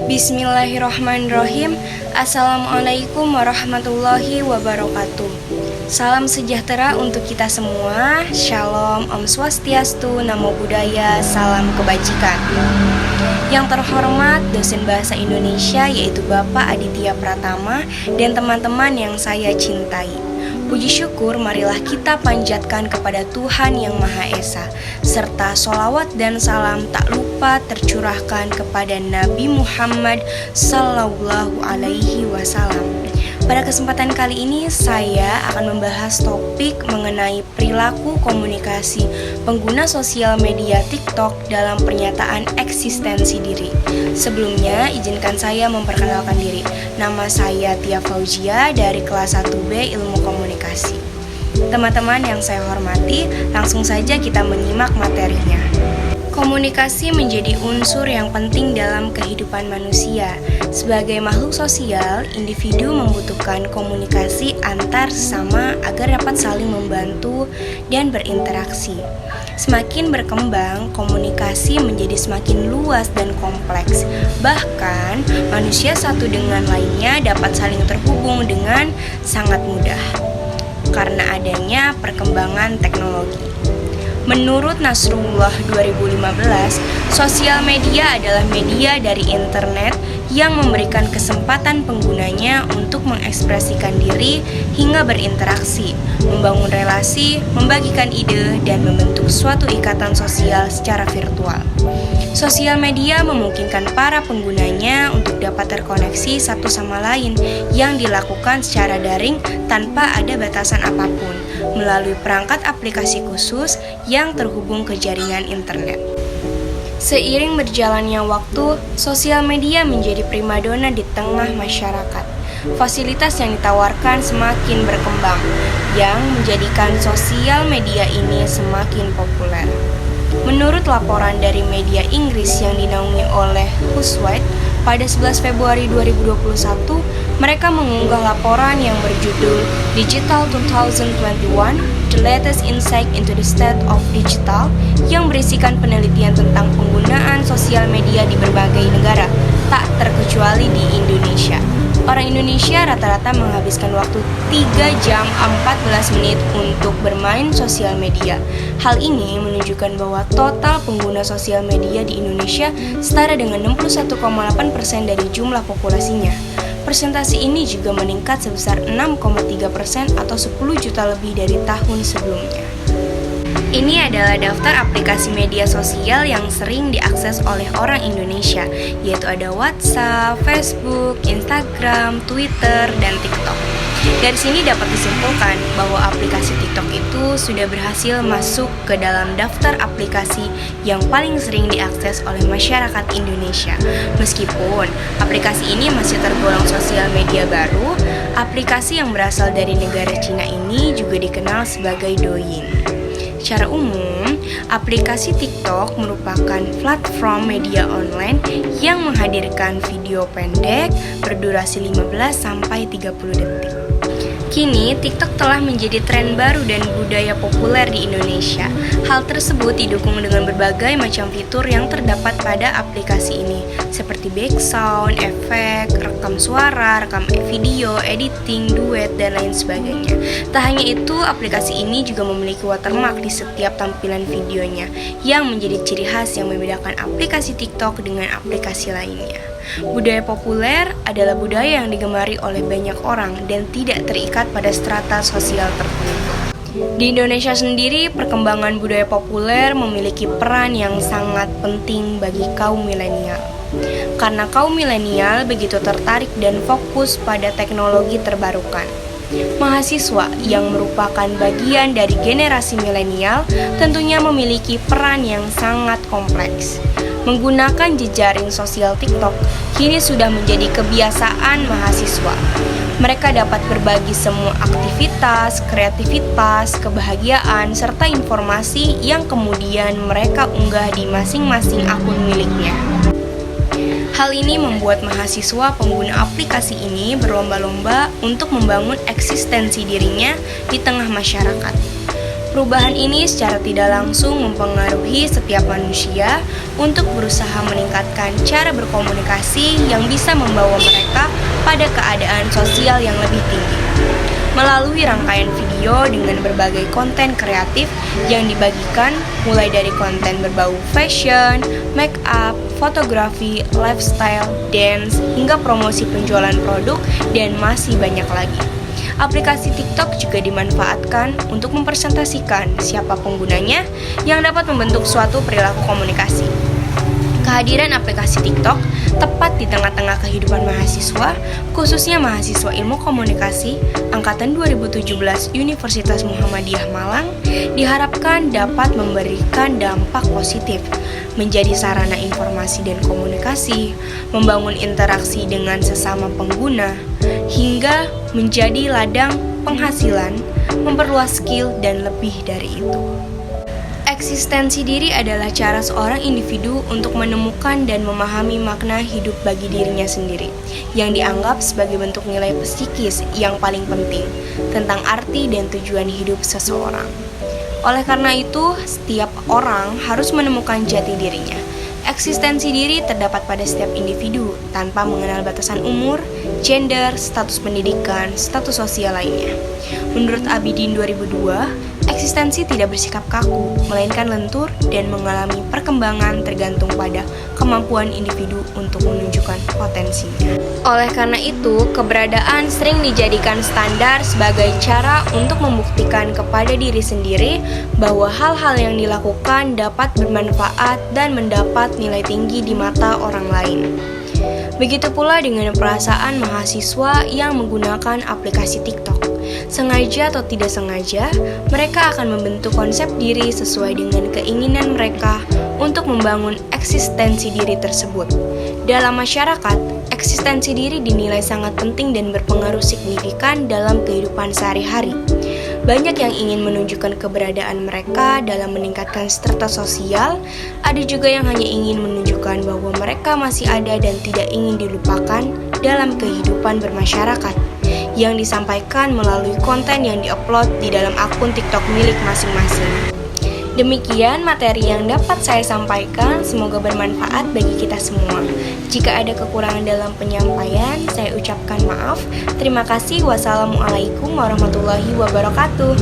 Bismillahirrahmanirrahim. Assalamualaikum warahmatullahi wabarakatuh. Salam sejahtera untuk kita semua. Shalom, Om Swastiastu, Namo Buddhaya, salam kebajikan. Yang terhormat dosen bahasa Indonesia yaitu Bapak Aditya Pratama dan teman-teman yang saya cintai. Puji syukur marilah kita panjatkan kepada Tuhan Yang Maha Esa, serta sholawat dan salam tak lupa tercurahkan kepada Nabi Muhammad Sallallahu Alaihi Wasallam. Pada kesempatan kali ini saya akan membahas topik mengenai perilaku komunikasi pengguna sosial media TikTok dalam pernyataan eksistensi diri. Sebelumnya izinkan saya memperkenalkan diri. Nama saya Tia Fauzia dari kelas 1B Ilmu Komunikasi. Teman-teman yang saya hormati, langsung saja kita menyimak materinya. Komunikasi menjadi unsur yang penting dalam kehidupan manusia. Sebagai makhluk sosial, individu membutuhkan komunikasi antar sesama agar dapat saling membantu dan berinteraksi. Semakin berkembang, komunikasi menjadi semakin luas dan kompleks. Bahkan, manusia satu dengan lainnya dapat saling terhubung dengan sangat mudah karena adanya perkembangan teknologi. Menurut Nasrullah 2015, sosial media adalah media dari internet yang memberikan kesempatan penggunanya untuk mengekspresikan diri hingga berinteraksi, membangun relasi, membagikan ide, dan membentuk suatu ikatan sosial secara virtual. Sosial media memungkinkan para penggunanya untuk dapat terkoneksi satu sama lain yang dilakukan secara daring tanpa ada batasan apapun melalui perangkat aplikasi khusus yang terhubung ke jaringan internet. Seiring berjalannya waktu, sosial media menjadi primadona di tengah masyarakat. Fasilitas yang ditawarkan semakin berkembang, yang menjadikan sosial media ini semakin populer. Menurut laporan dari media Inggris yang dinaungi oleh Housewife, pada 11 Februari 2021, mereka mengunggah laporan yang berjudul Digital 2021, The Latest Insight into the State of Digital, yang berisikan penelitian tentang penggunaan sosial media di berbagai negara, tak terkecuali di Indonesia. Orang Indonesia rata-rata menghabiskan waktu 3 jam 14 menit untuk bermain sosial media. Hal ini menunjukkan bahwa total pengguna sosial media di Indonesia setara dengan 61,8% dari jumlah populasinya. Persentase ini juga meningkat sebesar 6,3% atau 10 juta lebih dari tahun sebelumnya. Ini adalah daftar aplikasi media sosial yang sering diakses oleh orang Indonesia, yaitu ada WhatsApp, Facebook, Instagram, Twitter, dan TikTok. Dari sini dapat disimpulkan bahwa aplikasi TikTok itu sudah berhasil masuk ke dalam daftar aplikasi yang paling sering diakses oleh masyarakat Indonesia. Meskipun aplikasi ini masih tergolong sosial media baru, aplikasi yang berasal dari negara Cina ini juga dikenal sebagai Douyin. Secara umum, aplikasi TikTok merupakan platform media online yang menghadirkan video pendek berdurasi 15-30 detik. Kini, TikTok telah menjadi tren baru dan budaya populer di Indonesia. Hal tersebut didukung dengan berbagai macam fitur yang terdapat pada aplikasi ini, seperti background, efek, rekam suara, rekam video, editing, duet, dan lain sebagainya. Tak hanya itu, aplikasi ini juga memiliki watermark di setiap tampilan videonya, yang menjadi ciri khas yang membedakan aplikasi TikTok dengan aplikasi lainnya. Budaya populer adalah budaya yang digemari oleh banyak orang dan tidak terikat pada strata sosial tertentu. Di Indonesia sendiri, perkembangan budaya populer memiliki peran yang sangat penting bagi kaum milenial. Karena kaum milenial begitu tertarik dan fokus pada teknologi terbarukan. Mahasiswa yang merupakan bagian dari generasi milenial tentunya memiliki peran yang sangat kompleks. Menggunakan jejaring sosial TikTok kini sudah menjadi kebiasaan mahasiswa. Mereka dapat berbagi semua aktivitas, kreativitas, kebahagiaan, serta informasi yang kemudian mereka unggah di masing-masing akun miliknya. Hal ini membuat mahasiswa pengguna aplikasi ini berlomba-lomba untuk membangun eksistensi dirinya di tengah masyarakat. Perubahan ini secara tidak langsung mempengaruhi setiap manusia untuk berusaha meningkatkan cara berkomunikasi yang bisa membawa mereka pada keadaan sosial yang lebih tinggi. Melalui rangkaian video dengan berbagai konten kreatif yang dibagikan, mulai dari konten berbau fashion, make up, fotografi, lifestyle, dance, hingga promosi penjualan produk, dan masih banyak lagi. Aplikasi TikTok juga dimanfaatkan untuk mempresentasikan siapa penggunanya yang dapat membentuk suatu perilaku komunikasi. Kehadiran aplikasi TikTok tepat di tengah-tengah kehidupan mahasiswa, khususnya mahasiswa ilmu komunikasi angkatan 2017 Universitas Muhammadiyah Malang, diharapkan dapat memberikan dampak positif, menjadi sarana informasi dan komunikasi, membangun interaksi dengan sesama pengguna, hingga menjadi ladang penghasilan, memperluas skill, dan lebih dari itu. Eksistensi diri adalah cara seorang individu untuk menemukan dan memahami makna hidup bagi dirinya sendiri, yang dianggap sebagai bentuk nilai psikis yang paling penting tentang arti dan tujuan hidup seseorang. Oleh karena itu, setiap orang harus menemukan jati dirinya. Eksistensi diri terdapat pada setiap individu tanpa mengenal batasan umur, gender, status pendidikan, status sosial lainnya. Menurut Abidin 2002, eksistensi tidak bersikap kaku, melainkan lentur dan mengalami perkembangan tergantung pada kemampuan individu untuk menunjukkan potensinya. Oleh karena itu, keberadaan sering dijadikan standar sebagai cara untuk membuktikan kepada diri sendiri bahwa hal-hal yang dilakukan dapat bermanfaat dan mendapat nilai tinggi di mata orang lain. Begitu pula dengan perasaan mahasiswa yang menggunakan aplikasi TikTok. Sengaja atau tidak sengaja, mereka akan membentuk konsep diri sesuai dengan keinginan mereka untuk membangun eksistensi diri tersebut. Dalam masyarakat, eksistensi diri dinilai sangat penting dan berpengaruh signifikan dalam kehidupan sehari-hari. Banyak yang ingin menunjukkan keberadaan mereka dalam meningkatkan strata sosial, ada juga yang hanya ingin menunjukkan bahwa mereka masih ada dan tidak ingin dilupakan dalam kehidupan bermasyarakat, yang disampaikan melalui konten yang diupload di dalam akun TikTok milik masing-masing. Demikian materi yang dapat saya sampaikan, semoga bermanfaat bagi kita semua. Jika ada kekurangan dalam penyampaian, saya ucapkan maaf. Terima kasih. Wassalamualaikum warahmatullahi wabarakatuh.